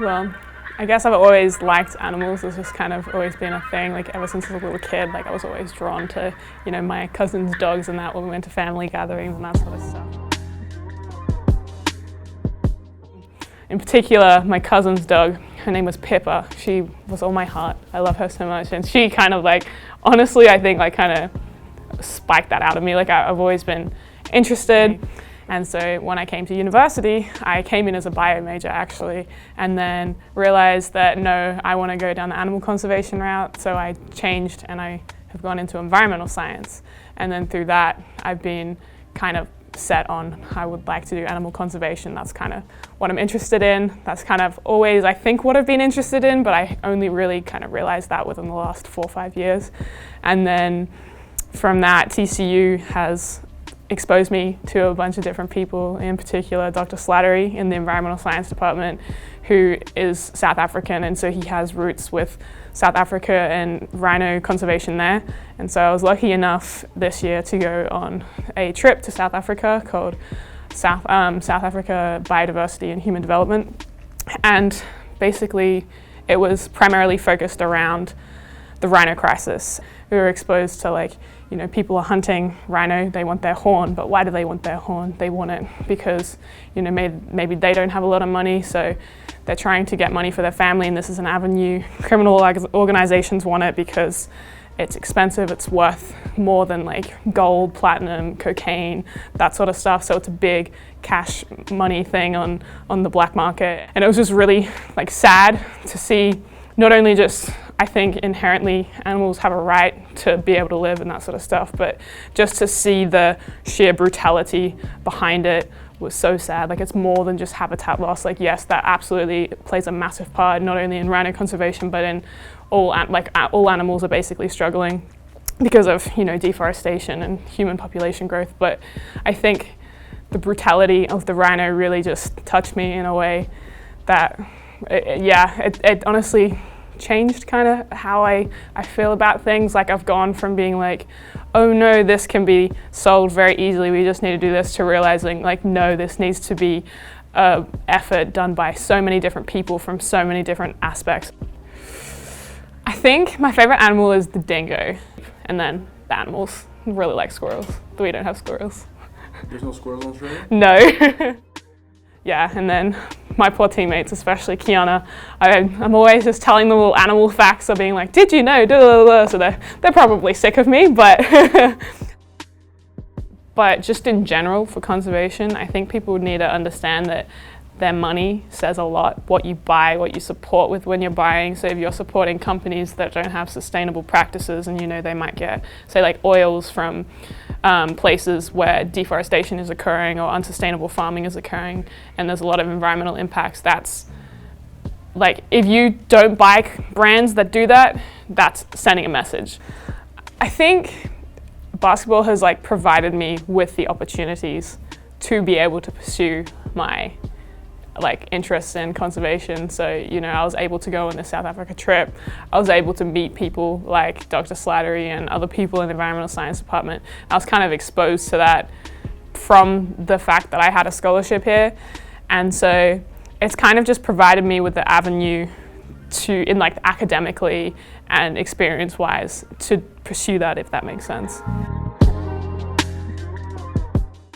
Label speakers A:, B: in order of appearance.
A: Well, I guess I've always liked animals. It's just kind of always been a thing. Like ever since I was a little kid, like I was always drawn to, my cousin's dogs and that when we went to family gatherings and that sort of stuff. In particular, my cousin's dog, her name was Pippa. She was all my heart. I love her so much. And she kind of honestly, I think kind of spiked that out of me. I've always been interested. And so when I came to university, I came in as a bio major actually, and then realized that no, I want to go down the animal conservation route. So I changed and I have gone into environmental science. And then through that, I've been kind of set on I would like to do animal conservation. That's kind of what I'm interested in. That's kind of always, I think, what I've been interested in, but I only really kind of realized that within the last 4 or 5 years. And then from that, TCU has exposed me to a bunch of different people, in particular Dr. Slattery in the environmental science department, who is South African, and so he has roots with South Africa and rhino conservation there. And so I was lucky enough this year to go on a trip to South Africa called South Africa Biodiversity and Human Development. And basically it was primarily focused around the rhino crisis. We were exposed to people are hunting rhino, they want their horn, but why do they want their horn? They want it because, maybe they don't have a lot of money, so they're trying to get money for their family, and this is an avenue. Criminal organizations want it because it's expensive, it's worth more than gold, platinum, cocaine, that sort of stuff, so it's a big cash money thing on the black market. And it was just really sad to see not only just, I think inherently animals have a right to be able to live and that sort of stuff, but just to see the sheer brutality behind it was so sad. It's more than just habitat loss. Yes, that absolutely plays a massive part, not only in rhino conservation, but in all animals are basically struggling because of deforestation and human population growth. But I think the brutality of the rhino really just touched me in a way that, it honestly changed kind of how I feel about things. I've gone from being oh no, this can be solved very easily, we just need to do this, to realizing no, this needs to be an effort done by so many different people from so many different aspects. I think my favorite animal is the dingo, and then the animals. I really like squirrels, but we don't have squirrels.
B: There's no squirrels in Australia?
A: No. Yeah, and then my poor teammates, especially Kiana, I'm always just telling them little animal facts or being did you know, so they're probably sick of me, but but just in general for conservation, I think people would need to understand that their money says a lot, what you buy, what you support with when you're buying. So if you're supporting companies that don't have sustainable practices and they might get, say oils from places where deforestation is occurring or unsustainable farming is occurring, and there's a lot of environmental impacts, that's if you don't buy brands that do that, that's sending a message. I think basketball has provided me with the opportunities to be able to pursue my interests in conservation. So, I was able to go on the South Africa trip. I was able to meet people like Dr. Slattery and other people in the environmental science department. I was kind of exposed to that from the fact that I had a scholarship here. And so it's kind of just provided me with the avenue to, academically and experience-wise, to pursue that, if that makes sense.